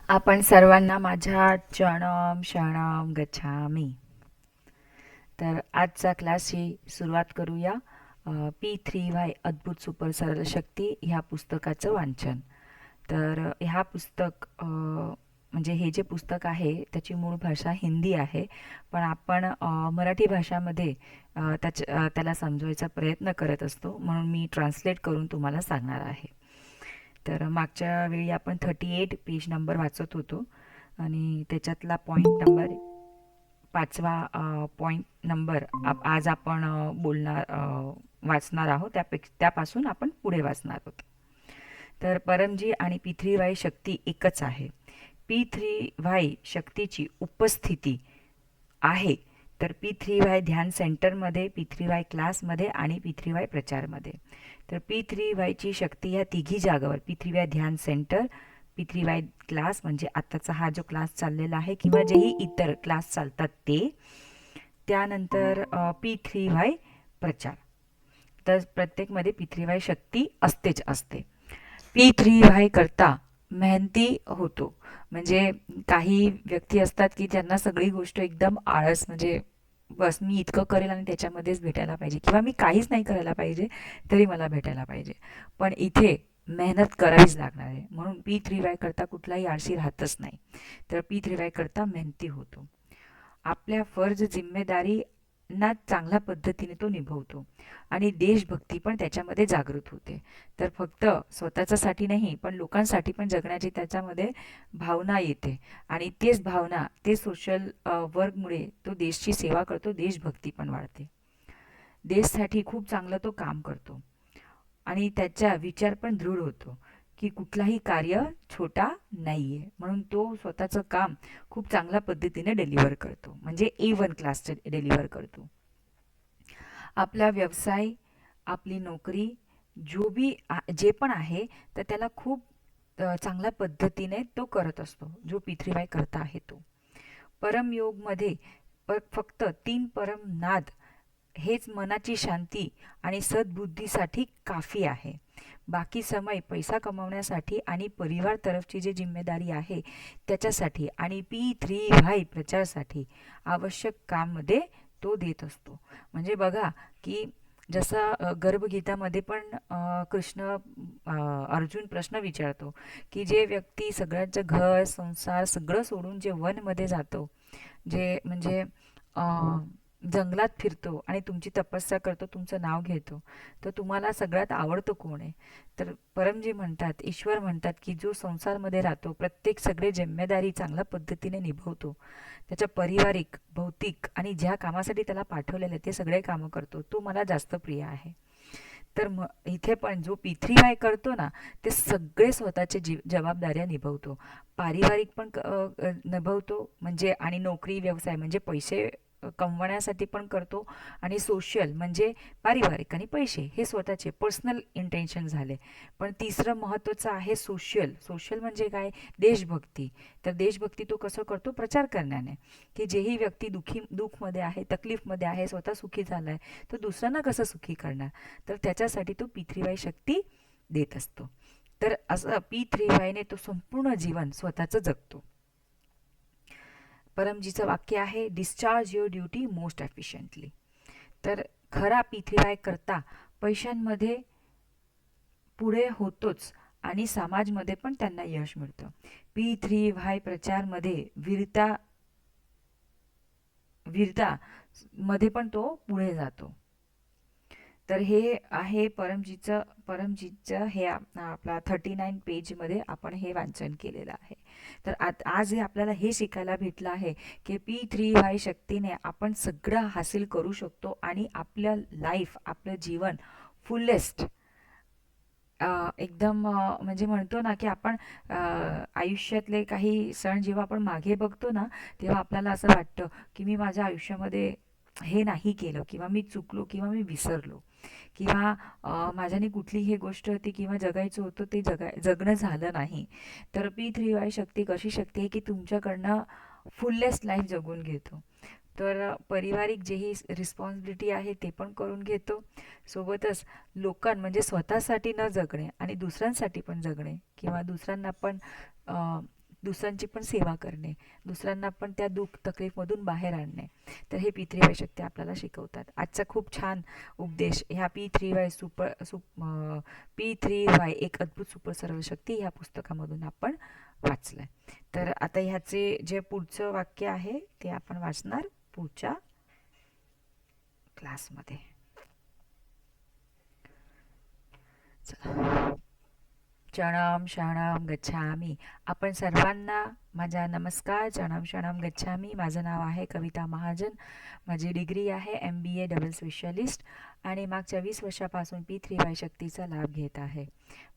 आपण सर्वांना माझ्या चरणम शरणम गच्छामी. तर आजचा क्लासची सुरुवात करूया. P3Y अद्भुत सुपर सरळ शक्ती ह्या पुस्तकाचं वाचन. तर ह्या पुस्तक म्हणजे हे जे पुस्तक आहे त्याची मूळ भाषा हिंदी आहे, पण आपण मराठी भाषामध्ये त्याला समजवायचा प्रयत्न करत असतो, म्हणून मी ट्रान्सलेट करून तुम्हाला सांगणार आहे. तर मागच्या वेळी आपण 38 पेज नंबर वाचत होतो आणि त्याच्यातला पॉईंट नंबर पाचवा पॉईंट नंबर आज आपण वाचणार आहोत. त्यापासून आपण पुढे वाचणार आहोत. तर परमजी आणि P3Y शक्ती एकच आहे. P3Y शक्तीची उपस्थिती आहे तर P3Y ध्यान सेंटरमध्ये, P3Y क्लासमध्ये आणि P3Y प्रचारमध्ये. तर P3Y ची शक्ती ह्या तिघी जागावर, P3Y ध्यान सेंटर, P3Y क्लास म्हणजे आत्ताचा हा जो क्लास चाललेला आहे किंवा जेही इतर क्लास चालतात ते, त्यानंतर P3Y प्रचार. तर प्रत्येकमध्ये P3Y शक्ती असतेच असते. P3Y करता मेहनती होतो. म्हणजे काही व्यक्ती असतात की ज्यांना सगळी गोष्ट एकदम आळस, म्हणजे बस मी इतकं करेल आणि त्याच्यामध्येच भेटायला पाहिजे, किंवा मी काहीच नाही करायला पाहिजे तरी मला भेटायला पाहिजे. पण इथे मेहनत करावीच लागणार आहे, म्हणून P3Y करता कुठलाही आळशी राहतच नाही. तर P3Y करता मेहनती होतो. आपल्या फर्ज जिम्मेदारी ना चांगल्या पद्धतीने तो निभवतो आणि देशभक्ती पण त्याच्यामध्ये जागृत होते. तर फक्त स्वतःच्यासाठी नाही, पण लोकांसाठी पण जगण्याची त्याच्यामध्ये भावना येते आणि तेच भावना, ते सोशल वर्कमुळे तो देशची सेवा करतो, देशभक्ती पण वाढते. देशसाठी खूप चांगलं तो काम करतो आणि त्याचा विचार पण दृढ होतो की कुठलाही कार्य छोटा नाहीये, म्हणून तो स्वतःचं काम खूप चांगल्या पद्धतीने डिलिव्हर करतो, म्हणजे A1 क्लासचं डिलिव्हर करतो. आपला व्यवसाय, आपली नोकरी, जे पण आहे तर त्याला खूप चांगल्या पद्धतीने तो करत असतो, जो P3Y करता आहे तो. परमयोगमध्ये फक्त 3 परम नाद हेच मनाची शांती आणि सद्बुद्धीसाठी काफी आहे. बाकी समय पैसा कमवण्यासाठी आणि परिवार तरफची जी जिम्मेदारी आहे त्याच्यासाठी आणि P3Y प्रचारासाठी आवश्यक काममध्ये तो देत असतो. म्हणजे बघा की जसं गर्भगीतामध्ये पण कृष्ण अर्जुन प्रश्न विचारतो की जे व्यक्ती सगळ्यांचं घर संसार सगळं सोडून जे वनमध्ये जातो, जे म्हणजे जंगलात फिरतो आणि तुमची तपस्या करतो, तुमचं नाव घेतो, तर तुम्हाला सगळ्यात आवडतं कोण आहे? तर परमजी म्हणतात, ईश्वर म्हणतात की जो संसारमध्ये राहतो, प्रत्येक सगळे जिम्मेदारी चांगल्या पद्धतीने निभवतो, त्याच्या पारिवारिक, भौतिक आणि ज्या कामासाठी त्याला पाठवलेलं आहे ते सगळे कामं करतो, तो मला जास्त प्रिय आहे. तर इथे पण जो P3Y करतो ना, ते सगळे स्वतःचे जबाबदाऱ्या निभवतो. पारिवारिक पण निभवतो, म्हणजे आणि नोकरी व्यवसाय म्हणजे पैसे कमवण्यासाठी पण करतो, आणि सोशल म्हणजे पारिवारिक आणि पैसे हे स्वतःचे पर्सनल इंटेन्शन झाले. पण तिसरं महत्त्वाचं आहे सोशल. सोशल म्हणजे काय? देशभक्ती. तर देशभक्ती तो कसं करतो? प्रचार करण्याने, की जेही व्यक्ती दुःखमध्ये आहे, तकलीफमध्ये आहे, स्वतः सुखी झाला आहे, तर दुसऱ्यांना कसं सुखी करणार, तर त्याच्यासाठी तो P3Y शक्ती देत असतो. तर असं P3Y ने तो संपूर्ण जीवन स्वतःचं जगतो. परमजीचं वाक्य आहे, discharge your duty most efficiently. तर खरा P3Y करता पैशांमध्ये पुढे होतोच आणि समाजमध्ये पण त्यांना यश मिळतं. P3Y प्रचारमध्ये वीरता मध्ये पण तो पुढे जातो. तर हे आहे परमजीतचं हे आपला 39 पेजमध्ये आपण हे वाचन केलेलं आहे. तर आज हे आपल्याला हे शिकायला भेटलं आहे की P3Y शक्तीने आपण सगळं हासिल करू शकतो आणि आपलं लाईफ, आपलं जीवन फुलेस्ट एकदम म्हणजे म्हणतो ना की आपण आयुष्यातले काही सण जेव्हा आपण मागे बघतो ना, तेव्हा आपल्याला असं वाटतं की मी माझ्या आयुष्यामध्ये हे नाही केलं, किंवा मी चुकलो, किंवा मी विसरलो, किंवा माझ्याने कुठली ही गोष्ट होती किंवा जगायचं होतं ते जगणं झालं नाही. तर P3Y शक्ती कशी शक्ती आहे की तुमच्याकडनं फुल्लेस्ट लाईफ जगून घेतो. तर पारिवारिक जेही रिस्पॉन्सिबिलिटी आहे ते पण करून घेतो, सोबतच म्हणजे स्वतःसाठी न जगणे आणि दुसऱ्यांसाठी पण जगणे, किंवा दुसऱ्यांना पण दुसऱ्यांची पण सेवा करणे, दुसऱ्यांना पण त्या दुःख तकलीफमधून बाहेर आणणे. तर हे P3Y शक्ती आपल्याला शिकवतात. आजचा खूप छान उपदेश ह्या P3Y एक अद्भुत सुपर सरळ शक्ती ह्या पुस्तकामधून आपण वाचलंय. तर आता ह्याचे जे पुढचं वाक्य आहे ते आपण वाचणार पुढच्या क्लासमध्ये. चला. चरणम शरणम गच्छामी. आपण सर्वांना माझा नमस्कार. चरणम शरणम गच्छामी. माझं नाव आहे कविता महाजन. माझी डिग्री आहे MBA डबल स्पेशलिस्ट आणि मागच्या 20 वर्षापासून P3Y शक्तीचा लाभ घेत आहे.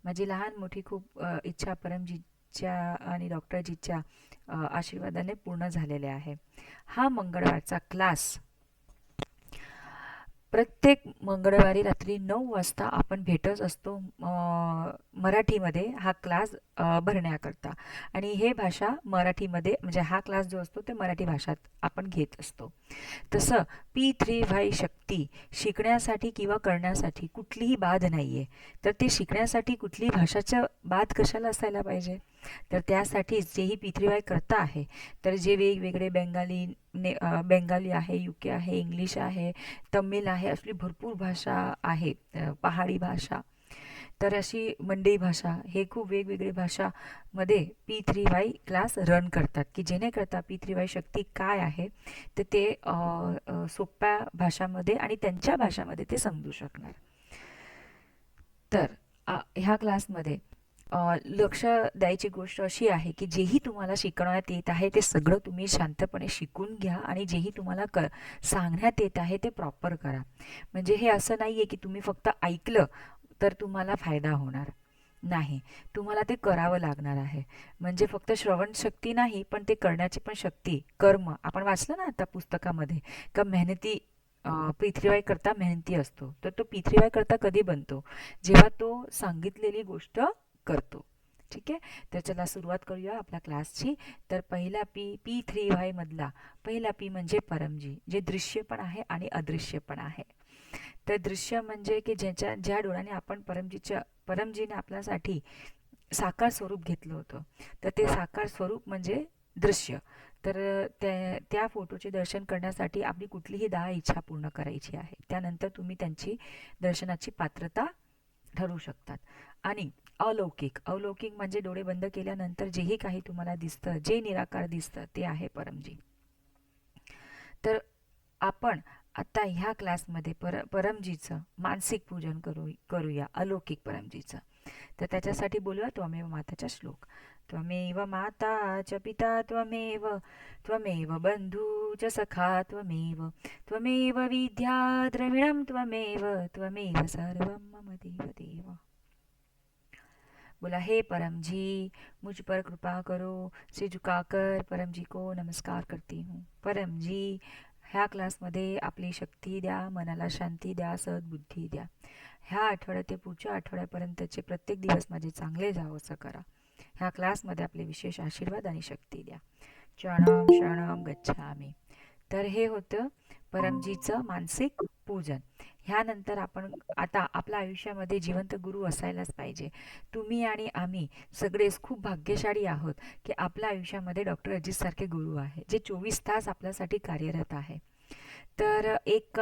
माझी लहान मोठी खूप इच्छा परमजीतच्या आणि डॉक्टरजीच्या आशीर्वादाने पूर्ण झालेले आहे. हा मंगळवारचा क्लास प्रत्येक मंगळवारी रात्री 9 वाजता आपण भेटत असतो मराठीमध्ये हा क्लास भरण्याकरता. आणि हे भाषा मराठीमध्ये म्हणजे हा क्लास जो असतो ते मराठी भाषात आपण घेत असतो. तसं P3Y शक्ती शिकण्यासाठी किंवा करण्यासाठी कुठलीही बाध नाही आहे. तर ते शिकण्यासाठी कुठलीही भाषाचं बाध कशाला असायला पाहिजे. तर त्यासाठीच जेही P3Y करता आहे, तर जे वेगवेगळे बेंगाली आहे, UK आहे, इंग्लिश आहे, तमिळ आहे, असली भरपूर भाषा आहे, पहाडी भाषा, तर अशी मंडई भाषा, हे खूप वेगवेगळे भाषामध्ये P3Y क्लास रन करतात की जेणेकरता P3Y शक्ती काय आहे तर ते सोप्या भाषामध्ये आणि त्यांच्या भाषामध्ये ते समजू शकणार. तर ह्या क्लासमध्ये लक्ष द्यायची गोष्ट अशी आहे की जेही तुम्हाला शिकवण्यात येत आहे ते सगळं तुम्ही शांतपणे शिकून घ्या आणि जेही तुम्हाला सांगण्यात येत आहे ते प्रॉपर करा. म्हणजे हे असं नाही आहे की तुम्ही फक्त ऐकलं तर तुम्हाला फायदा होणार नाही, तुम्हाला ते करावं लागणार आहे. म्हणजे फक्त श्रवण शक्ती नाही पण ते करण्याची पण शक्ती, कर्म. आपण वाचलं ना आता पुस्तकामध्ये का मेहनती P3Y करता मेहनती असतो. तर तो P3Y करता कधी बनतो, जेव्हा तो सांगितलेली गोष्ट करतो. ठीक आहे. तर चला सुरुवात करूया आपल्या क्लासची. तर पहिला P3Y मधला पहिला P म्हणजे परमजी, जे दृश्य पण आहे आणि अदृश्य पण आहे. तर दृश्य म्हणजे की ज्या डोळ्याने आपण परमजीने आपल्यासाठी साकार स्वरूप घेतलं होतं, तर ते साकार स्वरूप म्हणजे दृश्य. तर त्या फोटोचे दर्शन करण्यासाठी आपली कुठलीही 10 इच्छा पूर्ण करायची आहे. त्यानंतर तुम्ही त्यांची दर्शनाची पात्रता ठरवू शकतात. आणि अलौकिक म्हणजे डोळे बंद केल्यानंतर जेही काही तुम्हाला दिसतं, जे निराकार दिसतं ते आहे परमजी. तर आपण आता ह्या क्लासमध्ये परमजीचं मानसिक पूजन करूया, अलौकिक परमजीचं. तर त्याच्यासाठी बोलूया त्वमेव माताचा श्लोक. त्वमेव माता च पिता त्वमेव बंधू च सखा त्वमेव विद्या द्रविणं त्वमेव सर्वं मम देव देव. बोला, हे परम जी मुझ पर कृपा करो, सिर झुकाकर परम जी को नमस्कार करती हूँ. परम जी, ह्या क्लासमध्ये आपली शक्ती द्या, मनाला शांती द्या, सद्बुद्धी द्या. ह्या आठवड्यात ते पुढच्या आठवड्यापर्यंतचे प्रत्येक दिवस माझे चांगले जावं असं करा. ह्या क्लासमध्ये आपले विशेष आशीर्वाद आणि शक्ती द्या. चरणम शरणम गच्छामी. तर हे होतं परमजीचं मानसिक पूजन. ह्यानंतर आपण आता आपल्या आयुष्यामध्ये जिवंत गुरु असायलाच पाहिजे. तुम्ही आणि आम्ही सगळेच खूप भाग्यशाली आहोत की आपल्या आयुष्यामध्ये डॉक्टर अजितसारखे गुरु आहे, जे 24 तास आपल्यासाठी कार्यरत आहे. तर एक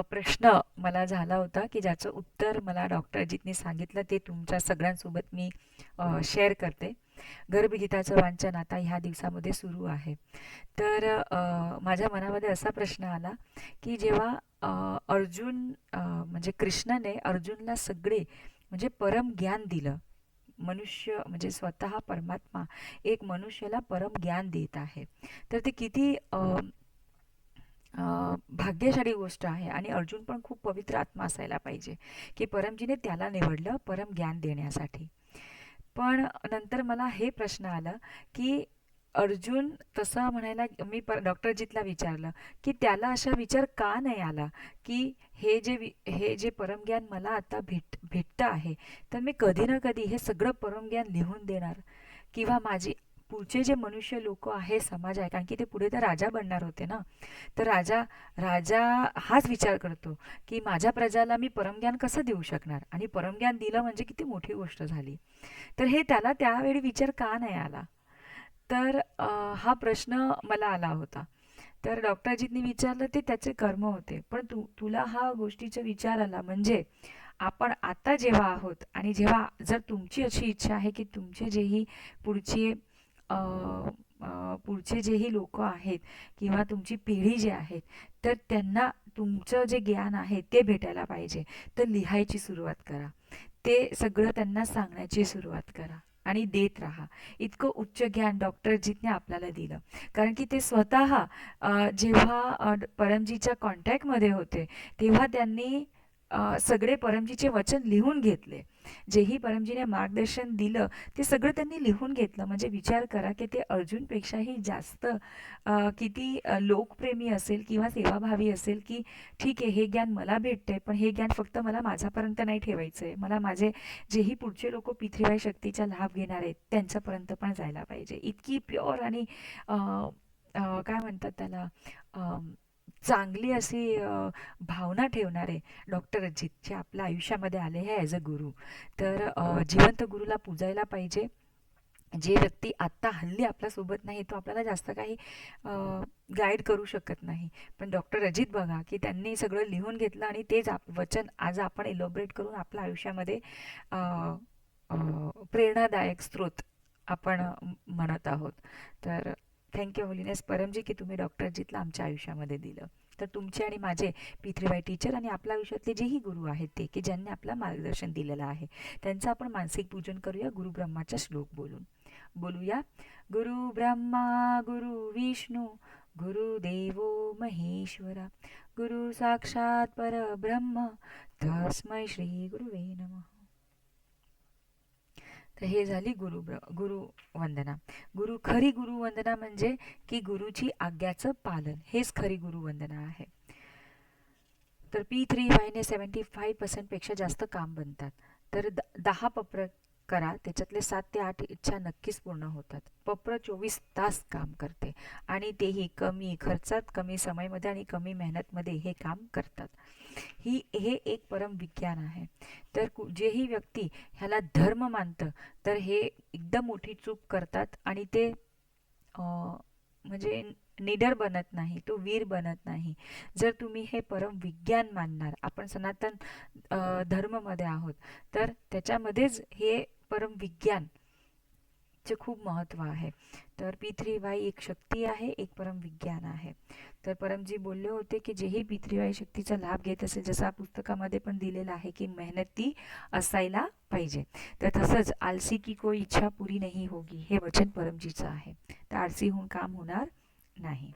प्रश्न मला झाला होता की ज्याचं उत्तर मला डॉक्टर अजितने सांगितलं, ते तुमच्या सगळ्यांसोबत मी शेअर करते. गर्भगीताचं वाचन आता ह्या दिवसामध्ये सुरू आहे. तर माझ्या मनामध्ये असा प्रश्न आला की जेव्हा अर्जुन म्हणजे कृष्णाने अर्जुनला सगळे म्हणजे परम ज्ञान दिलं, मनुष्य म्हणजे स्वतः परमात्मा एक मनुष्याला परम ज्ञान देत आहे, तर ते किती भाग्यशाली गोष्ट आहे. आणि अर्जुन पण खूप पवित्र आत्मा असायला पाहिजे की परमजीने त्याला निवडलं परम ज्ञान देण्यासाठी. पण नंतर मला हे प्रश्न आला की अर्जुन तसं म्हणायला, मी डॉक्टर अजितला विचारलं की त्याला अशा विचार का नाही आला की हे जे परमज्ञान मला आता भेटतं आहे, तर मी कधी ना कधी हे सगळं परमज्ञान लिहून देणार, किंवा माझी पुढचे जे मनुष्य लोक आहे, समाज आहे, कारण की ते पुढे तर राजा बनणार होते ना. तर राजा हाच विचार करतो की माझ्या प्रजाला मी परमज्ञान कसं देऊ शकणार, आणि परमज्ञान दिलं म्हणजे किती मोठी गोष्ट झाली. तर हे त्याला त्यावेळी विचार का नाही आला. तर हा प्रश्न मला आला होता. तर डॉक्टरजींनी विचारलं ते त्याचे कर्म होते. पण तुला हा गोष्टीचा विचार आला म्हणजे आपण आता जेव्हा आहोत आणि जेव्हा जर तुमची अशी इच्छा आहे की तुमचे जेही पुढचे अ, पुढचे जेही लोक आहेत किंवा तुमची पिढी जी आहेत तर त्यांना तुमचं जे ज्ञान आहे ते भेटायला पाहिजे, तर लिहायची सुरुवात करा. ते सगळं त्यांना सांगण्याची सुरुवात करा आणि देत राहा. इतकं उच्च ज्ञान डॉक्टरजींनी आपल्याला दिलं. कारण की ते स्वतः जेव्हा परमजीच्या कॉन्टॅक्टमध्ये होते तेव्हा त्यांनी सगळे परमजीचे वचन लिहून घेतले. जेही परमजीने मार्गदर्शन दिलं ते सगळं त्यांनी लिहून घेतलं. म्हणजे विचार करा की ते अर्जुनपेक्षाही जास्त किती लोकप्रेमी असेल किंवा सेवाभावी असेल, की ठीक आहे हे ज्ञान मला भेटतंय पण हे ज्ञान फक्त मला माझ्यापर्यंत नाही ठेवायचं आहे. मला माझे जेही पुढचे लोक पृथ्वीबाई शक्तीचा लाभ घेणार आहेत त्यांच्यापर्यंत पण जायला पाहिजे. इतकी प्युअर आणि अ, काय म्हणतात त्याला, चांगली अशी भावना ठेवणारे डॉक्टर अजित जे आपल्या आयुष्यामध्ये आले आहे ॲज अ गुरु. तर जिवंत गुरुला पूजायला पाहिजे. जे व्यक्ती आत्ता हल्ली आपल्यासोबत नाही तो आपल्याला जास्त काही गाईड करू शकत नाही. पण डॉक्टर अजित बघा की त्यांनी सगळं लिहून घेतलं आणि तेच वचन आज आपण इलॉबरेट करून आपल्या आयुष्यामध्ये अ, अ, प्रेरणादायक स्रोत आपण म्हणत आहोत. तर थँक्यू होलिनेस परमजी की तुम्ही डॉक्टर अजितला आमच्या आयुष्यामध्ये दिलं. तर तुमचे आणि माझे पितृबाई टीचर आणि आपल्या आयुष्यातले जेही गुरु आहेत ते की ज्यांनी आपलं मार्गदर्शन दिलेलं आहे त्यांचं आपण मानसिक पूजन करूया गुरुब्रह्माचा श्लोक बोलून. बोलूया. गुरु ब्रह्मा गुरु विष्णू गुरुदेवो महेश्वरा गुरु साक्षात परब्रह्म तस्मै श्री गुरुवे नमः. तर हे झाली गुरु वंदना. खरी गुरु वंदना म्हणजे की गुरुची आज्ञाचं पालन, हेच खरी गुरु वंदना आहे. तर P3Y ने 75% पेक्षा जास्त काम बनतात. तर 10 पप्र करा, त्याच्यातले 7 ते 8 इच्छा नक्कीच पूर्ण होतात. पप्र 24 तास काम करते आणि तेही कमी खर्चात, कमी समयमध्ये आणि कमी मेहनतमध्ये हे काम करतात. हे एक परम विज्ञान आहे. तर जेही व्यक्ती ह्याला धर्म मानतं तर हे एकदम मोठी चूक करतात आणि ते म्हणजे निडर बनत नाही, तो वीर बनत नाही. जर तुम्ही हे परम विज्ञान मानणार, आपण सनातन धर्ममध्ये आहोत, तर त्याच्यामध्येच हे परम विज्ञान चे खूप महत्त्व आहे. तर P3Y एक शक्ती आहे, एक परम विज्ञान आहे. तर परमजी बोलले होते की जेही P3Y शक्तीचा लाभ घेत असेल, जसं पुस्तकामध्ये पण दिलेलं आहे की मेहनती असायला पाहिजे. तर तसंच आलसी की कोई इच्छा पुरी नहीं होगी हे वचन परमजीचं आहे. तर आळसी होऊन काम होणार नाही.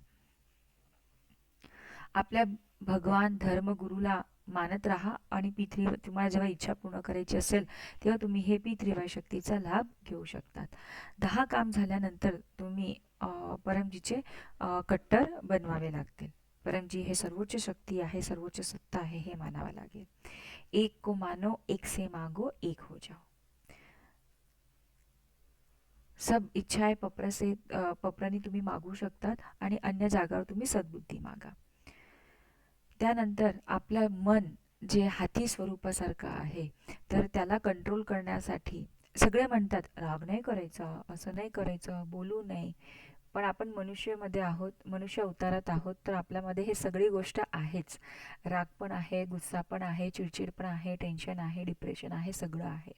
आपल्या भगवान धर्मगुरूला मानत राहा आणि P3 तुम्हाला जेव्हा इच्छा पूर्ण करायची असेल तेव्हा तुम्ही हे P3Y शक्तीचा लाभ घेऊ शकतात. 10 काम झाल्यानंतर तुम्ही परमजीचे कट्टर बनवावे लागतील. परमजी हे सर्वोच्च शक्ती आहे, सर्वोच्च सत्ता आहे हे मानावं लागेल. एक को मानो, एक से मागो, एक हो जाओ. सब इच्छाएं पपरानी तुम्ही मागू शकतात आणि अन्य जागावर तुम्ही सद्बुद्धी मागा. त्यानंतर आपलं मन जे हाती स्वरूपासारखं आहे तर त्याला कंट्रोल करण्यासाठी सगळे म्हणतात राग नाही करायचा, असं नाही करायचं, बोलू नये. पण आपण मनुष्यामध्ये आहोत, मनुष्य अवतारात आहोत, तर आपल्यामध्ये हे सगळी गोष्ट आहेच. राग पण आहे, गुस्सा पण आहे, चिडचिड पण आहे, टेन्शन आहे, डिप्रेशन आहे, सगळं आहे.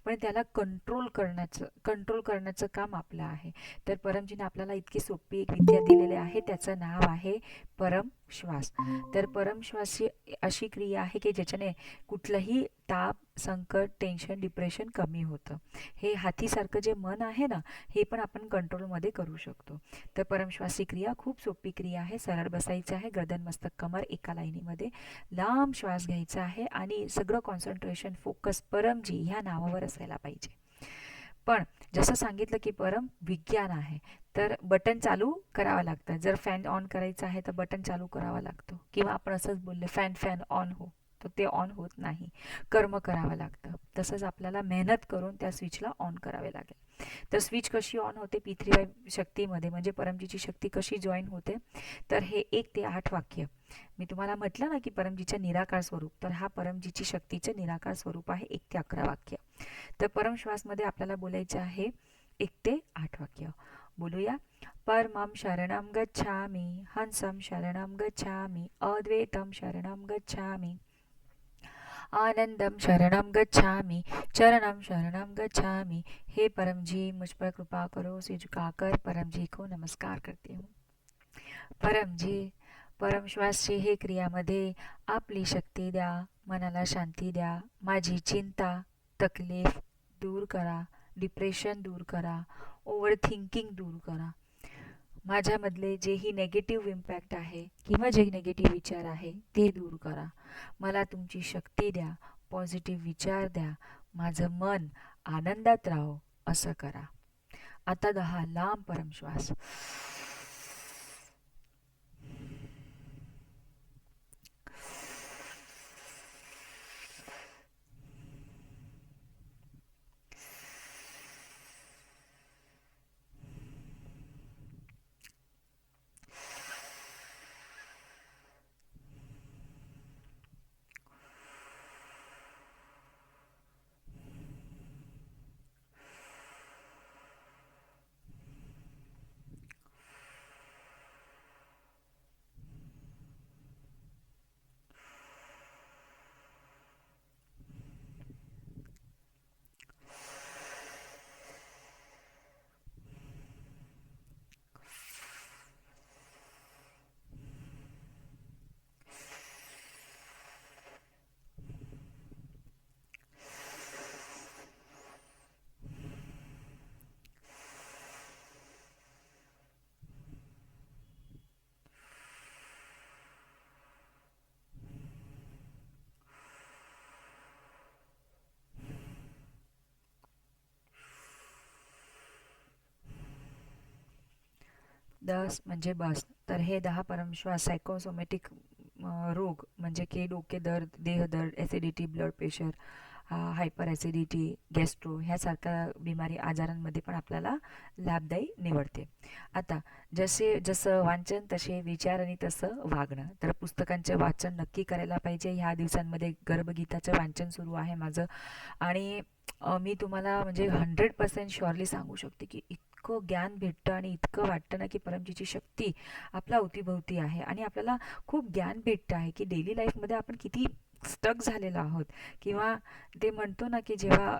पण त्याला कंट्रोल करण्याचं काम आपलं आहे. तर परमजीने आपल्याला इतकी सोपी एक विद्या दिलेली आहे, त्याचं नाव आहे परम श्वास. तर परम श्वास ही अशी क्रिया आहे की ज्याच्याने कुठलंही ताप, संकट, टेन्शन, डिप्रेशन कमी होतं. हे हातीसारखं जे मन आहे ना, हे पण आपण कंट्रोलमध्ये करू शकतो. तर परमश्वास ही क्रिया खूप सोपी क्रिया आहे. सरळ बसायचं आहे, गर्दन मस्तक कमर एका लाईनीमध्ये, लांब श्वास घ्यायचा आहे आणि सगळं कॉन्सन्ट्रेशन फोकस परमजी ह्या नावावर असायला पाहिजे. पण जसं सांगितलं की परम विज्ञान आहे, तर बटन चालू करावं लागतं. जर फॅन ऑन करायचं आहे तर बटन चालू करावा लागतो, किंवा आपण असंच बोलले फॅन फॅन ऑन हो, तर ते ऑन होत नाही, कर्म करावं लागतं. तसंच आपल्याला मेहनत करून त्या स्विचला ऑन करावे लागेल. तर स्विच कशी ऑन होते P3Y शक्तीमध्ये, म्हणजे परमजीची शक्ती कशी जॉईन होते, तर हे 1 ते 8 वाक्य मी तुम्हाला म्हटलं ना की परमजीचं निराकार स्वरूप, तर हा परमजीची शक्तीचं निराकार स्वरूप आहे 1 ते 11 वाक्य. तर परमश्वासमध्ये आपल्याला बोलायचं आहे 1 ते 8 वाक्य. बोलूया. परमं शरणं गच्छामि, हंसं शरणं गच्छामि, अद्वैतं शरणं गच्छामि, आनंदम शरणम गच्छामि, चरणम शरणम गच्छामि। हे परम जी, मुझ पर कृपा करो। सिर झुकाकर परम जी को नमस्कार करती हूँ. परम जी, परम श्वासची हे क्रियामध्ये आपली शक्ती द्या, मनाला शांती द्या, माझी चिंता, तकलीफ दूर करा, डिप्रेशन दूर करा, ओव्हर थिंकिंग दूर करा. माझ्यामधले जेही नेगेटिव्ह इम्पॅक्ट आहे किंवा जे नेगेटिव्ह विचार आहे ते दूर करा. मला तुमची शक्ती द्या, पॉझिटिव्ह विचार द्या, माझं मन आनंदात राहो असं करा. आता 10 लांब परमश्वास. दस म्हणजे बस. तर हे 10 परमश्वास सायकोसोमॅटिक रोग म्हणजे की डोकेदर्द, देहदर्द, acidity, blood pressure, hyper acidity, gastro ह्यासारख्या बिमारी आजारांमध्ये पण आपल्याला लाभदायी निवडते. आता जसं वाचन तसे विचार आणि तसं वागणं. तर पुस्तकांचे वाचन नक्की करायला पाहिजे. ह्या दिवसांमध्ये गर्भगीताचं वाचन सुरू आहे माझं. आणि मी तुम्हाला म्हणजे 100% शुअरली सांगू शकते की इतकं ज्ञान भेटतं आणि इतकं वाटतं ना की परमजीची शक्ती आपल्या अवतीभोवती आहे आणि आपल्याला खूप ज्ञान भेटतं आहे की डेली लाईफमध्ये आपण किती स्टक झालेलो आहोत. किंवा ते म्हणतो ना की जेव्हा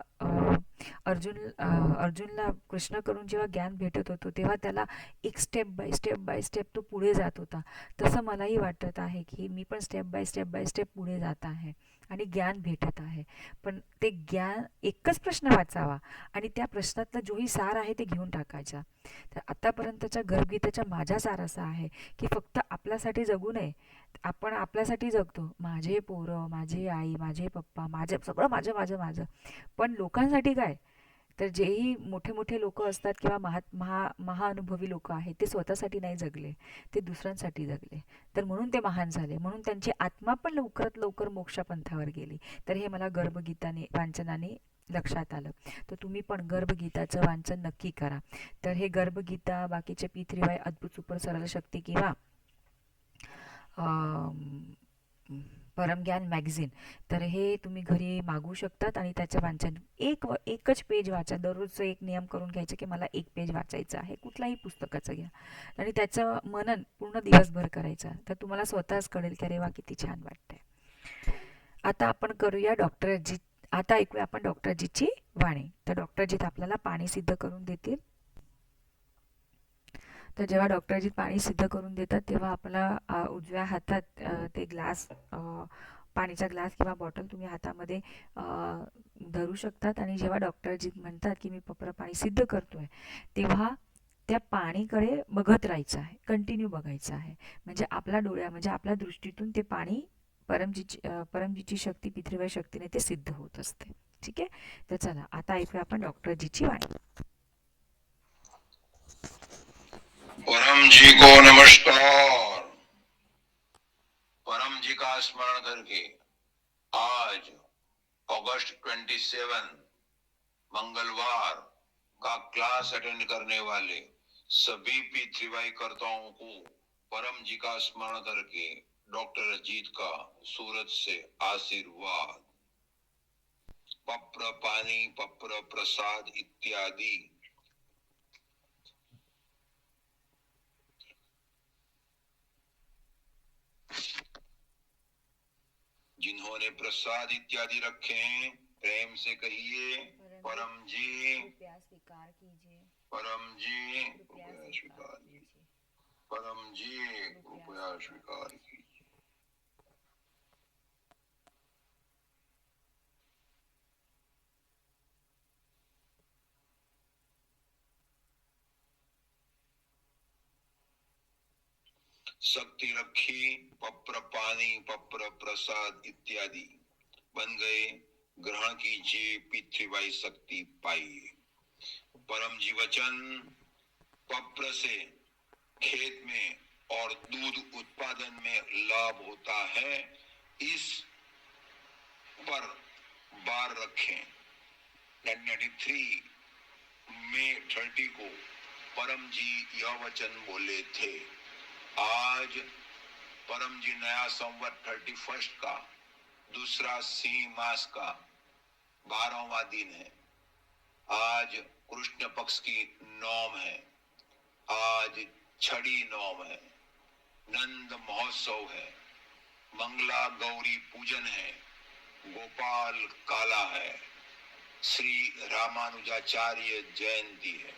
अर्जुनला कृष्णाकडून जेव्हा ज्ञान भेटत होतं तेव्हा त्याला एक स्टेप बाय स्टेप तो पुढे जात होता. तसं मलाही वाटत आहे की मी पण स्टेप बाय स्टेप पुढे जात आहे आणि ज्ञान भेटत आहे. पण ते ज्ञान एकच प्रश्न वाचावा आणि त्या प्रश्नातला जोही सार आहे ते घेऊन टाकायचा. तर आतापर्यंतच्या गर्भगीताच्या माझा सार असा आहे की फक्त आपल्यासाठी जगू नये. आपण आपल्यासाठी जगतो. माझे पोरं, माझी आई, माझे पप्पा, माझं सगळं माझं माझं माझं. पण लोकांसाठी काय? तर जेही मोठे मोठे लोक असतात किंवा महाअनुभवी लोक आहेत ते स्वतःसाठी नाही जगले, ते दुसऱ्यांसाठी जगले. तर म्हणून ते महान झाले, म्हणून त्यांची आत्मा पण लवकरात लवकर मोक्षपंथावर गेली. तर हे मला गर्भगीताने वाचनाने लक्षात आलं. तर तुम्ही पण गर्भगीताचं वाचन नक्की करा. तर हे गर्भगीता, बाकीचे P3Y अद्भुत सुपर सरळ शक्ती किंवा परमज्ञान मॅगझिन, तर हे तुम्ही घरी मागवू शकतात आणि त्याचं वाचन एकच पेज वाचा. दररोजचं एक नियम करून घ्यायचं की मला एक पेज वाचायचं आहे, कुठलाही पुस्तकाचं घ्या आणि त्याचं मनन पूर्ण दिवसभर करायचं. तर तुम्हाला स्वतःच कळेल की अरे वा किती छान वाटतंय. आता आपण करूया आता ऐकूया आपण डॉक्टरजीची वाणी. तर डॉक्टरजीत आपल्याला पाणी सिद्ध करून देतील. तर जेव्हा डॉक्टरजी पाणी सिद्ध करून देतात तेव्हा आपला उजव्या हातात ते ग्लास, पाणीचा ग्लास किंवा बॉटल तुम्ही हातामध्ये धरू शकतात. आणि जेव्हा डॉक्टरजी म्हणतात की मी पाणी सिद्ध करतोय तेव्हा त्या पाणीकडे बघत राहायचं आहे, कंटिन्यू बघायचं आहे. म्हणजे म्हणजे आपल्या दृष्टीतून ते पाणी परमजीची शक्ती, पितृवाय शक्तीने ते सिद्ध होत असते. ठीक आहे. तर चला आता ऐकूया आपण डॉक्टरजीची वाणी. परम जी को नमस्कार। परम जी का स्मरण करके आज अगस्त 27 मंगलवार का क्लास अटेंड करने वाले सभी P3Y कर्ताओं को परम जी का स्मरण करके डॉक्टर अजीत का सूरत से आशीर्वाद। पप्र पानी, पप्र प्रसाद इत्यादि जिन्होंने प्रसाद इत्यादि रखे हैं प्रेम से कहिए परम जी, कृपया स्वीकार कीजिए, परम जी कृपया कृपया स्वीकार स्वीकार कीजिए, कीजिए, परम जी कृपया कृपया स्वीकार स्वीकार कीजिए। शक्ति रखी, पप्र पानी, पप्र प्रसाद इत्यादि बन गए, ग्रहण कीजिए, पितृवाई शक्ति पाइए। परम जीवचन पप्र से खेत में और दूध उत्पादन में लाभ होता है, इस पर बार रखें। 1993 मई 30 को परम जी यह वचन बोले थे। आज परम जी नया संवत 31 का दूसरा सिंह मास का 12वां दिन है। आज कृष्ण पक्ष की नौम है, आज छठी नौम है, नंद महोत्सव है, मंगला गौरी पूजन है, गोपाल काला है, श्री रामानुजाचार्य जयंती है।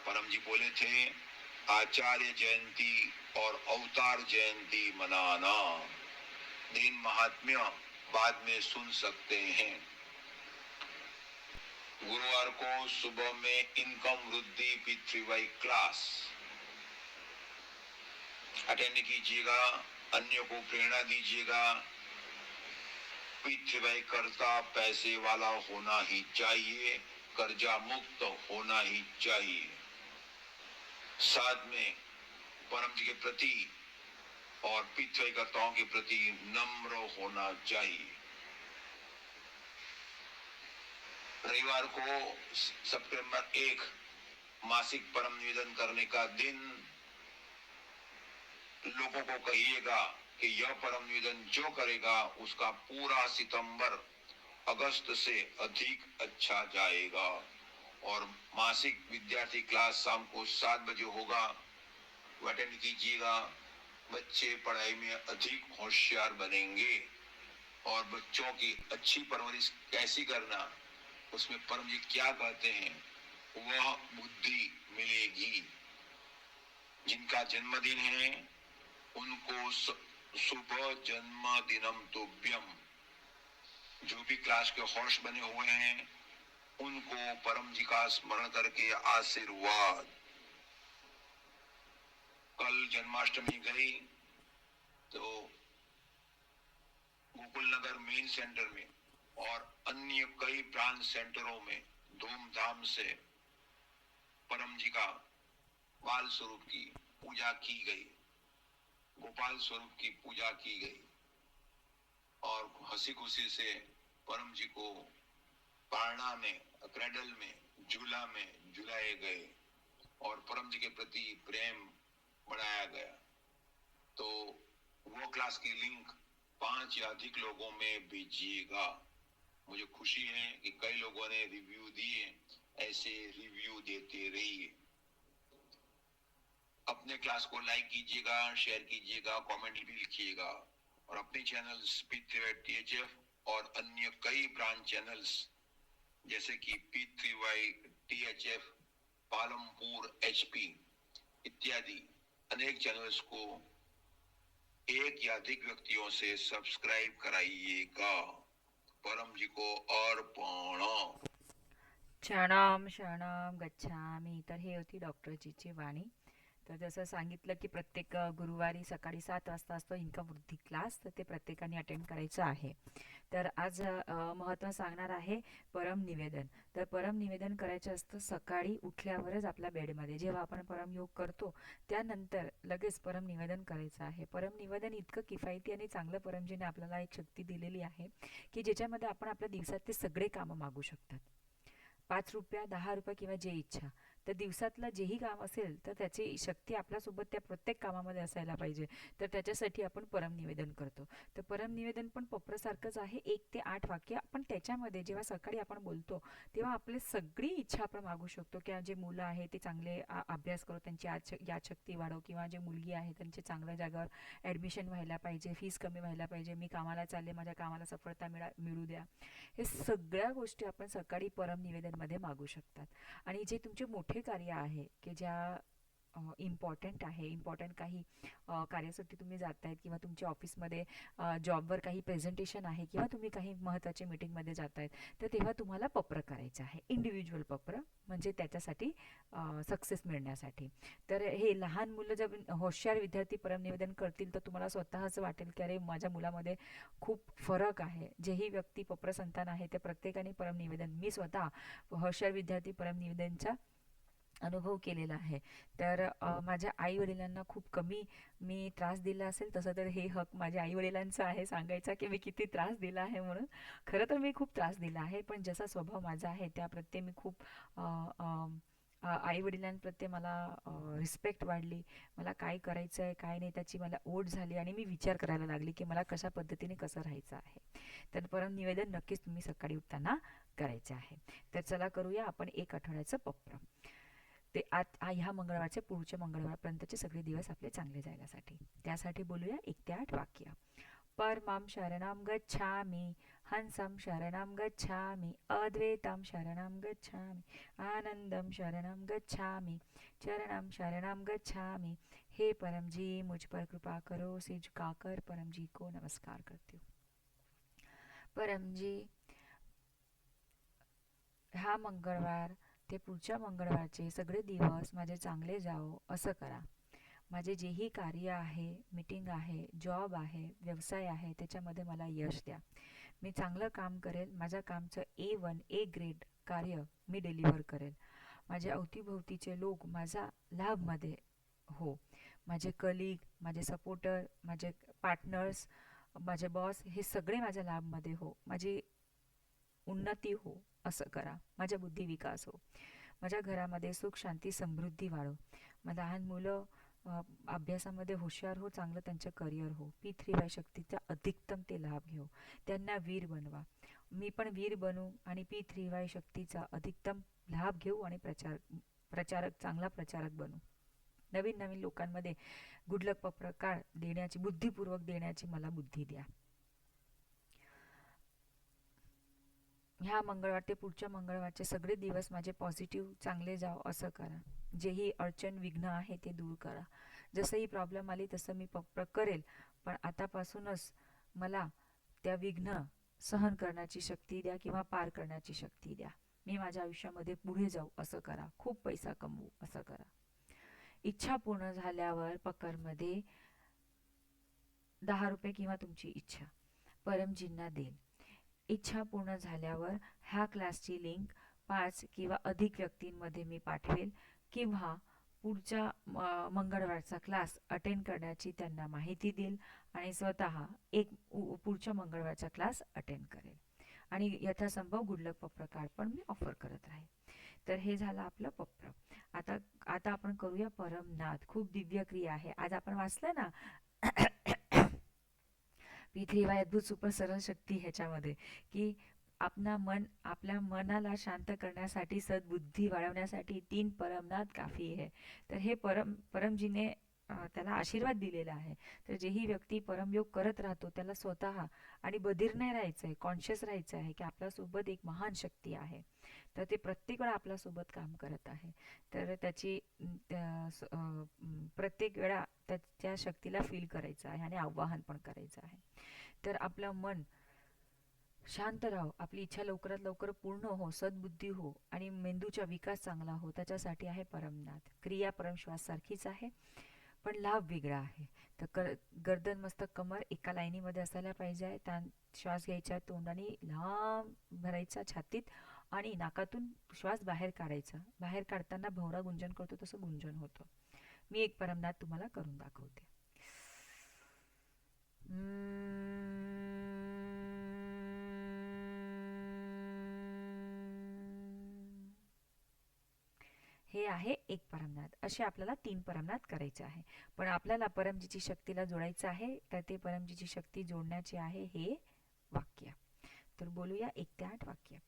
परम जी बोले थे आचार्य जयंती और अवतार जयंती मनाना। दिन महात्म्य बाद में सुन सकते हैं। गुरुवार को सुबह में इनकम वृद्धि पितृवाई क्लास अटेंड कीजिएगा, अन्य को प्रेरणा दीजिएगा। पितृवाई कर्ता पैसे वाला होना ही चाहिए, कर्जा मुक्त होना ही चाहिए। साथ में परम जी के प्रति और पितृवाई कर्ताओं के प्रति नम्र होना चाहिए। रविवार को सितंबर 1 मासिक परम निवेदन करने का दिन। लोगों को कहिएगा कि यह परम निवेदन जो करेगा उसका पूरा सितंबर अगस्त से अधिक अच्छा जाएगा। और मासिक विद्यार्थी क्लास शाम को 7 बजे होगा, वो अटेंड कीजिएगा। बच्चे पढ़ाई में अधिक होशियार बनेंगे और बच्चों की अच्छी परवरिश कैसी करना, उसमें परम जी क्या कहते हैं वह बुद्धि मिलेगी। जिनका जन्मदिन है उनको शुभ जन्मदिनम तुभ्यम। जो भी क्लास के होस्ट बने हुए हैं उनको परम जी का स्मरण करके आशीर्वाद। कल जन्माष्टमी गई तो गोकुल नगर मेन सेंटर में और अन्य कई ब्रांच सेंटरों में धूमधाम से परम जी का बाल स्वरूप की पूजा की गई, गोपाल स्वरूप की पूजा की गई और हंसी खुशी से परम जी को पारना में, क्रेडल में, झूला में झुलाए गए और परम जी के प्रति प्रेम बढ़ाया गया। तो वो क्लास की लिंक 5 या अधिक लोगों में भेजिएगा। मुझे खुशी है कि कई लोगों ने रिव्यू दिए, ऐसे रिव्यू देते रहिए। अपने क्लास को लाइक कीजिएगा, शेयर कीजिएगा, कमेंट भी लिखिएगा और अपने चैनल P3Y और अन्य कई ब्रांच चैनल्स जैसे कि P3Y THF, पालमपुर HP इत्यादि अनेक चैनल्स को एक या अधिक व्यक्तियों से सब्सक्राइब कराइएगा। परम जी को अर्पण। क्षणम शरणम गच्छामी. तर हे होती डॉक्टरजीची वाणी. तर जसं सांगितलं की प्रत्येक गुरुवारी सकाळी 7 वाजता असतो इन्कम वृद्धी क्लास, तर ते प्रत्येकाने अटेंड करायचं आहे. तर आज महत्त्व सांगणार आहे परम निवेदन. तर परम निवेदन करायचं असतं सकाळी उठल्यावरच आपल्या बेडमध्ये. जेव्हा आपण परम योग करतो त्यानंतर लगेच परम निवेदन करायचं आहे. परम निवेदन इतकं किफायती आणि चांगलं परमजीने आपल्याला एक शक्ती दिलेली आहे की ज्याच्यामध्ये आपण आपल्या दिवसात ते सगळे कामं मागू शकतात. 5 रुपया, 10 रुपये किंवा जे इच्छा. तर दिवसातलं जेही काम असेल तर त्याची शक्ती आपल्यासोबत त्या प्रत्येक कामामध्ये असायला पाहिजे. तर त्याच्यासाठी आपण परमनिवेदन करतो. तर परमनिवेदन पण पप्रसारखंच आहे, 1 ते 8 वाक्य. पण त्याच्यामध्ये जेव्हा सकाळी आपण बोलतो तेव्हा आपली सगळी इच्छा आपण मागू शकतो, की जे मुलं आहे ते चांगले अभ्यास करो, त्यांची यादशक्ती वाढव, किंवा जे मुलगी आहे त्यांचे चांगल्या जागावर ॲडमिशन व्हायला पाहिजे, फीस कमी व्हायला पाहिजे, मी कामाला चालले, माझ्या कामाला सफलता मिळू द्या. हे सगळ्या गोष्टी आपण सकाळी परमनिवेदनमध्ये मागू शकतात. आणि जे तुमचे मोठे कार्य आहे की ज्या इम्पॉर्टंट आहे, इम्पॉर्टंट काही कार्यासाठी तुम्ही जातायत, किंवा तुमच्या ऑफिसमध्ये जॉबवर काही प्रेझेंटेशन आहे, किंवा तुम्ही काही महत्त्वाच्या मीटिंगमध्ये जातायत, तर तेव्हा तुम्हाला पत्र करायचं आहे, इंडिव्हिज्युअल पत्र, म्हणजे त्याच्यासाठी सक्सेस मिळण्यासाठी. तर हे लहान मुलं जर हुशार विद्यार्थी परमनिवेदन करतील तर तुम्हाला स्वतःच वाटेल की अरे माझ्या मुलामध्ये खूप फरक आहे. जेही व्यक्ती पप्रसंतान आहे त्या प्रत्येकाने परमनिवेदन, मी स्वतः हुशार विद्यार्थी परमनिवेदनचा अनुभव केलेला आहे. तर माझ्या आई-वडिलांना खूप कमी मी त्रास दिला असेल, तसं तर हे हक माझ्या आई-वडिलांचा आहे सांगायचा की मी किती त्रास दिला आहे म्हणून. खरं तर मी खूप त्रास दिला आहे, पण जसा स्वभाव माझा आहे त्याप्रत्ये मी खूप आई-वडिलांप्रत्ये मला रिस्पेक्ट वाढली. मला काय करायचं आहे, काय नाही त्याची मला ओढ झाली, आणि मी विचार करायला लागली की मला कशा पद्धतीने कसं राहायचं आहे. तर परमनिवेदन नक्कीच तुम्ही सकाळी उठताना करायचे आहे. तर चला करूया आपण 1 आठवड्याचं पप्र. ते ह्या मंगळवारचे पुढच्या मंगळवारपर्यंतचे सगळे दिवस आपले चांगले जायलासाठी. त्यासाठी बोलूया 1 ते 8 वाक्य. परमं शरणं गच्छामि, हंसं शरणं गच्छामि, अद्वैतं शरणं गच्छामि, आनंदं शरणं गच्छामि, चरणं शरणं गच्छामि। हे परम जी मुझ पर कृपा करो, से झुकाकर परम जी को नमस्कार करती हूँ। परम जी, हा मंगळवार ते पुढच्या मंगळवारचे सगळे दिवस माझे चांगले जावो असं करा. माझे जेही कार्य आहे, मीटिंग आहे, जॉब आहे, व्यवसाय आहे, त्याच्यामध्ये मला यश द्या. मी चांगलं काम करेल, माझ्या कामचं A1 ए ग्रेड कार्य मी डिलिव्हर करेल. माझ्या अवतीभोवतीचे लोक माझ्या लाभमध्ये हो. माझे कलीग, माझे सपोर्टर, माझे पार्टनर्स, माझे बॉस हे सगळे माझ्या लाभमध्ये हो. माझी उन्नती हो असं करा. माझ्या बुद्धी विकास हो. माझ्या घरामध्ये सुख शांती समृद्धी वाढो. लहान मुलं अभ्यासामध्ये हुशार हो, चांगलं त्यांचं करिअर हो. P3Y शक्तीचा अधिकतम ते लाभ घेऊ. त्यांना वीर बनवा. मी पण वीर बनू आणि P3Y शक्तीचा अधिकतम लाभ घेऊ आणि प्रचारक चांगला प्रचारक बनू. नवीन नवीन लोकांमध्ये गुडलक प्रकार देण्याची, बुद्धिपूर्वक देण्याची मला बुद्धी द्या. ह्या मंगळवार ते पुढच्या मंगळवारचे सगळे दिवस माझे पॉझिटिव्ह चांगले जाव असं करा. जेही अडचण विघ्न आहे ते दूर करा. जसंही प्रॉब्लेम आली तसं मी करेल, पण आतापासूनच मला त्या विघ्न सहन करण्याची शक्ती द्या, किंवा पार करण्याची शक्ती द्या. मी माझ्या आयुष्यामध्ये पुढे जाऊ असं करा. खूप पैसा कमवू असं करा. इच्छा पूर्ण झाल्यावर पकरमध्ये 10 रुपये किंवा तुमची इच्छा परमजींना देईल. इच्छा पूर्ण झाल्यावर ह्या क्लासची लिंक 5 किंवा अधिक व्यक्तींमध्ये मी पाठवेल, किंवा पुढच्या मंगळवारचा क्लास अटेंड करण्याची त्यांना माहिती देईल, आणि स्वतः पुढच्या मंगळवारचा क्लास अटेंड करेल. आणि यथासंभव गुडलक पप्र कार्ड पण मी ऑफर करत राहील. तर हे झालं आपलं पप्र. आता आता आपण करूया परमनाद. खूप दिव्य क्रिया आहे. आज आपण वाचलं ना P3Y अद्भुत सुपर सरळ शक्ती ह्याच्यामध्ये, की आपल्या मनाला शांत करण्यासाठी, सद्बुद्धी वाढवण्यासाठी 3 परमनाद काफी आहे. तर हे परमजीने त्याला आशीर्वाद दिलेला आहे. तर जेही व्यक्ती परमयोग करत राहतो त्याला स्वतः आणि बधीर नाही राहायचं आहे, कॉन्शियस राहायचं आहे की आपल्यासोबत एक महान शक्ती आहे. तर ते प्रत्येक वेळा आपल्यासोबत काम करत आहे. तर त्याची प्रत्येक वेळा त्या शक्तीला फील करायचं आहे आणि आवाहन पण करायचं आहे. तर आपलं मन शांत राहो, आपली इच्छा लवकरात लवकर पूर्ण हो, सद्बुद्धी हो, आणि मेंदूचा विकास चांगला हो, त्याच्यासाठी आहे परमनाद. क्रिया परमश्वास सारखीच आहे, पण लाभ वेगळा आहे. तर गर्दन मस्तक कमर एका लाईनीमध्ये असायला पाहिजे. श्वास घ्यायचा तोंडाने लांब भरायचा छातीत, आणि नाकातून श्वास बाहेर काढायचा. बाहेर काढताना भवरा गुंजन करतो तसं गुंजन होतं. मी एक परमनाद तुम्हाला करून दाखवते. हे ते आहे एक परमनाद. असे आपल्याला 3 परमनाद करायचे आहे. पण आपल्याला परमजीची शक्तीला जोडायचं आहे, तर ते परमजीची शक्ती जोडण्याचे आहे हे वाक्य. तर बोलूया 1 ते 8 वाक्य.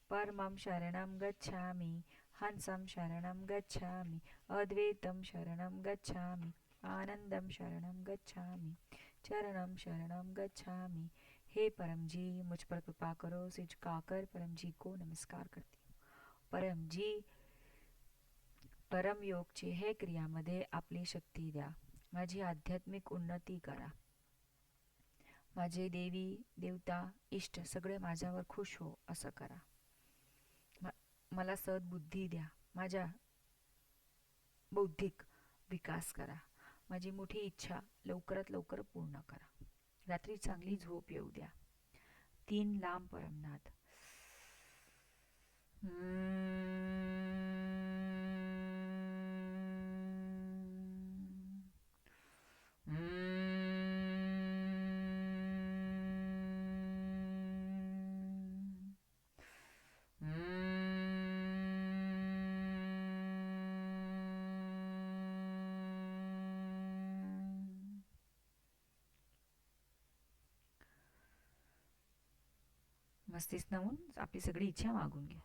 परमं शरणं गच्छामि, हंसं शरणं गच्छामि, अद्वैतं शरणं गच्छामि, आनंदं शरणं गच्छामि, चरणं शरणं गच्छामि. हे परम जी, मुझ पर कृपा करो, से झुकाकर परम जी को नमस्कार करती हूँ. परम जी, परम योगची हे क्रियामध्ये आपली शक्ती द्या. माझी आध्यात्मिक उन्नती करा. माझे देवी देवता इष्ट सगळे माझ्यावर खुश हो असं करा. मला सद्बुद्धी द्या. माझ्या बौद्धिक विकास करा. माझी मोठी इच्छा लवकरात लवकर पूर्ण करा. रात्री चांगली झोप येऊ द्या. 3 लांब परमनाद. मस्तीच नवून आपली सगळी इच्छा मागून घ्या.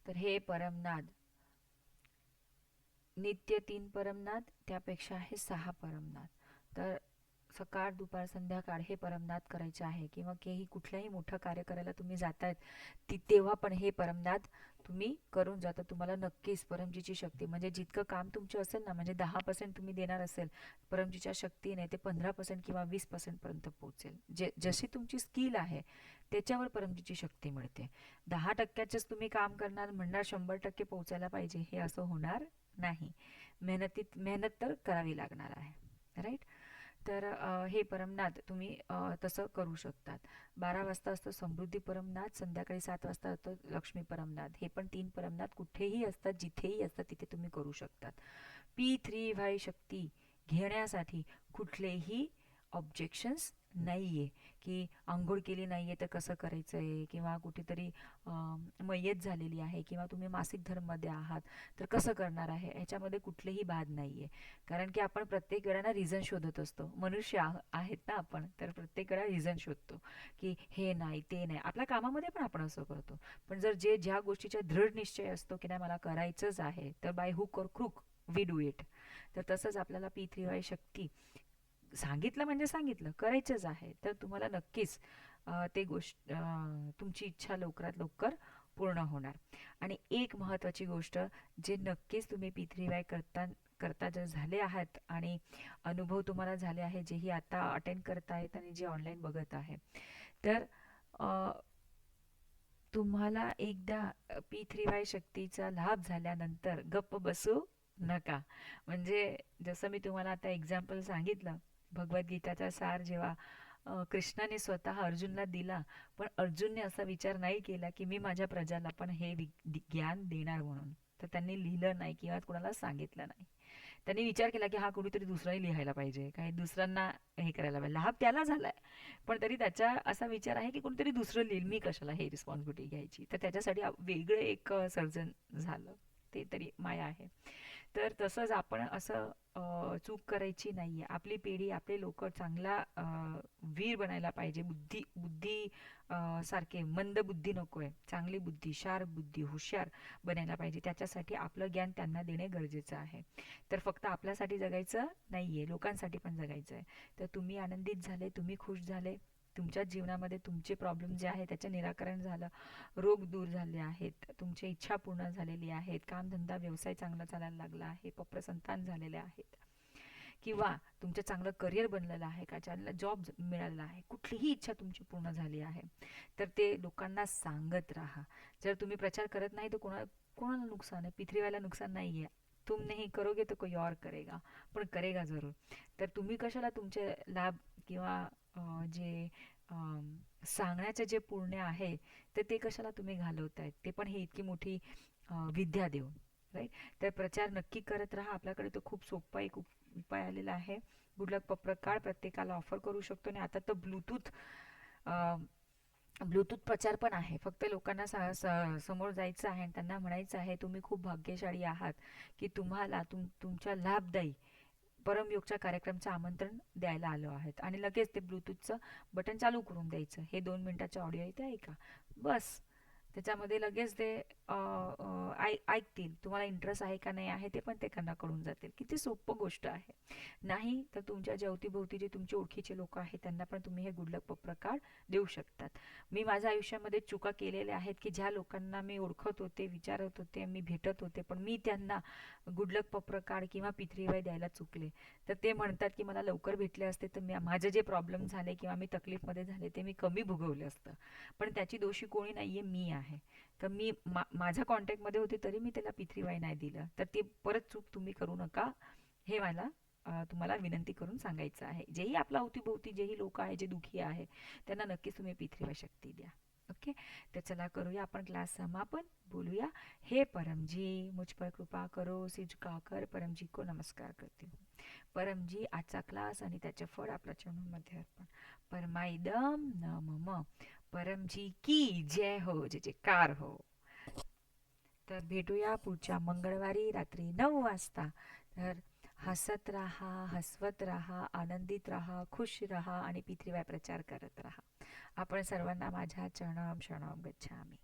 तर हे परमनाद नित्य 3 परमनाद, त्यापेक्षा आहे 6 परमनाद. तर सकाळ दुपार संध्याकाळ हे परमनाद करायचे आहे. किंवा काही कुठल्याही मोठं कार्य करायला तुम्ही जातायत तेव्हा पण हे परमनाद तुम्ही करून जाता. तुम्हाला नक्कीच परमजीची शक्ती, म्हणजे जितकं काम तुमचे असेल ना, म्हणजे 10% तुम्ही देणार असेल परमजीच्या शक्तीने, ते 15% किंवा 20% पर्यंत पोहोचेल. जशी तुमची स्किल आहे त्याच्यावर परमजीची शक्ती मिळते. 10%च तुम्ही काम करणार म्हणणार 100% पोहोचायला पाहिजे, हे असं होणार नाही. मेहनत तर करावी लागणार आहे. राईट. तर हे परमनाद तुम्ही तसं करू शकतात. 12 वाजता असतं समृद्धी परमनाद, संध्याकाळी 7 वाजता असतं लक्ष्मी परमनाद. हे पण 3 परमनाद कुठेही असतात, जिथेही असतात तिथे तुम्ही करू शकतात. P3Y शक्ती घेण्यासाठी कुठलेही ऑब्जेक्शन्स नाही आहे. की आंघोळ केली नाही आहे तर कसं करायचं आहे, किंवा कुठेतरी मय्यत झालेली आहे, किंवा तुम्ही मासिक धर्ममध्ये आहात तर कसं करणार आहे, ह्याच्यामध्ये कुठलेही बाद नाही आहे. कारण की आपण प्रत्येक वेळेला रिझन शोधत असतो. मनुष्य आहेत ना आपण, तर प्रत्येक वेळा रिझन शोधतो की हे नाही ते नाही. आपल्या कामामध्ये पण आपण असं करतो. पण जर ज्या गोष्टीचा दृढ निश्चय असतो की नाही मला करायचंच आहे, तर बाय हुक और क्रूक वी डू इट. तर तसंच आपल्याला P3Y शक्ती सांगितलं म्हणजे सांगितलं, करायचंच आहे, तर तुम्हाला नक्कीच ते तुमची इच्छा लवकरात लवकर पूर्ण होणार. आणि एक महत्त्वाची गोष्ट, जे नक्कीच तुम्ही P3Y करता जर झाले आहात आणि अनुभव तुम्हाला झाले आहे, जेही आता अटेंड करतायत आणि जे ऑनलाईन बघत आहे, तर तुम्हाला एकदा P3Y शक्तीचा लाभ झाल्यानंतर गप्प बसू नका. म्हणजे जसं मी तुम्हाला आता एक्झाम्पल सांगितलं, भगवद्गीताचा सार जेव्हा कृष्णाने स्वतः अर्जुनला दिला, पण अर्जुनने असा विचार नाही केला की मी माझ्या प्रजाला पण हे ज्ञान देणार म्हणून. तर त्यांनी लिहिलं नाही किंवा कोणाला सांगितलं नाही. त्यांनी विचार केला की हा कोणीतरी दुसराही लिहायला पाहिजे, काही दुसऱ्यांना हे करायला पाहिजे. लाभ त्याला झालाय, पण तरी त्याचा असा विचार आहे की कोणीतरी दुसरं लिहिल, मी कशाला हे रिस्पॉन्सिबिलिटी घ्यायची. तर त्याच्यासाठी वेगळं एक सर्जन झालं, ते तरी माया आहे. तर तसंच आपण असं चूक करायची नाहीये. आपली पिढी, आपले लोक चांगला वीर बनायला पाहिजे. बुद्धी सारखे मंद बुद्धी नकोय, चांगली बुद्धी, शार्प बुद्धी, हुशार बनायला पाहिजे. त्याच्यासाठी आपलं ज्ञान त्यांना देणे गरजेचं आहे. तर फक्त आपल्यासाठी जगायचं नाहीये, लोकांसाठी पण जगायचं आहे. तर तुम्ही आनंदित झाले, तुम्ही खुश झाले, तुमच्या जीवनामध्ये तुमचे प्रॉब्लेम जे आहे त्याचं निराकरण झालं, रोग दूर झाले आहेत, तुमची इच्छा पूर्ण झालेली आहेत, कामधंदा व्यवसाय चांगला चालायला लागला आहे, पप्रसंतान झालेले आहेत, किंवा तुमचं चांगलं करिअर बनलेलं आहे, का चांगला जॉब मिळालेला आहे, कुठलीही इच्छा तुमची पूर्ण झाली आहे, तर ते लोकांना सांगत राहा. जर तुम्ही प्रचार करत नाही तर कोणाला नुकसान आहे? P3Yला नुकसान नाही आहे. तुम नहीं करोगे तो कोई और करेगा, पण करेगा जरूर. तर तुम्ही कशाला तुमचे लाभ किंवा जे सांगण्याचे जे पुण्य आहे तर ते कशाला तुम्ही घालवतायत, ते पण ही इतकी मोठी विद्या देऊन, राईट. तर प्रचार नक्की करत राहा. आपल्याकडे तो खूप सोपा एक उपाय आलेला आहे. गुड लक पप्रकाळ प्रत्येकाला ऑफर करू शकतो. आणि आता तर ब्लूटूथ प्रचार पण आहे. फक्त लोकांना समोर जायचं आहे आणि त्यांना म्हणायचं आहे तुम्ही खूप भाग्यशाली आहात की तुम्हाला तुमच्या लाभदायी परमयोगच्या कार्यक्रमचं आमंत्रण द्यायला आलो आहेत. आणि लगेच ते ब्लूटूथचं बटन चालू करून द्यायचं. हे 2 मिनिटाचे ऑडिओ आहे ते ऐका, बस. त्याच्यामध्ये लगेच ते ऐकतील. तुम्हाला इंटरेस्ट आहे का नाही आहे ते पण ते त्यांना कळून जातील. किती सोपं गोष्ट आहे. नाही तर तुमच्या जे अवतीभोवती जे तुमचे ओळखीचे लोक आहेत त्यांना पण तुम्ही हे गुड लक प्रकार देऊ शकतात. मी माझ्या आयुष्यामध्ये चुका केलेल्या आहेत की ज्या लोकांना मी ओळखत होते, विचारत होते, मी भेटत होते, पण मी त्यांना गुड लक पप्रकाळ किंवा पितृवाई द्यायला चुकले. तर ते म्हणतात की मला लवकर भेटले असते तर माझे जे प्रॉब्लेम झाले किंवा मी तकलीफमध्ये झाले ते मी कमी भोगवले असतं. पण त्याची दोषी कोणी नाही आहे, मी आहे. तर मी माझ्या कॉन्टॅक्टमध्ये होते तरी मी त्याला पितृवाई नाही दिलं. तर ते परत चूक तुम्ही करू नका, हे मला तुम्हाला विनंती करून सांगायचं आहे. जेही आपल्या अवतीभोवती जेही लोक आहे जे दुखी आहे त्यांना नक्कीच तुम्ही पितृवाई शक्ती द्या. ओके. तर चला करूया आपण क्लास समापन. बोलूया, हे परम जी मुझ पर कृपा करो, सिर झुकाकर परम जी को नमस्कार करती हूँ. परम जी आजचा क्लास आणि त्याचे फळ आपल्या चरणांमध्ये अर्पण. परमाइदम न मम. परम जी की जय हो, जय जयकार हो. तर भेटूया पुढच्या मंगळवारी रात्री 9 वाजता. तर हसत राहा, हसवत राहा, आनंदित राहा, खुश राहा आणि पितृवाय प्रचार करत राहा. आपण सर्वांना माझ्या चरणम शरणम गच्छामी.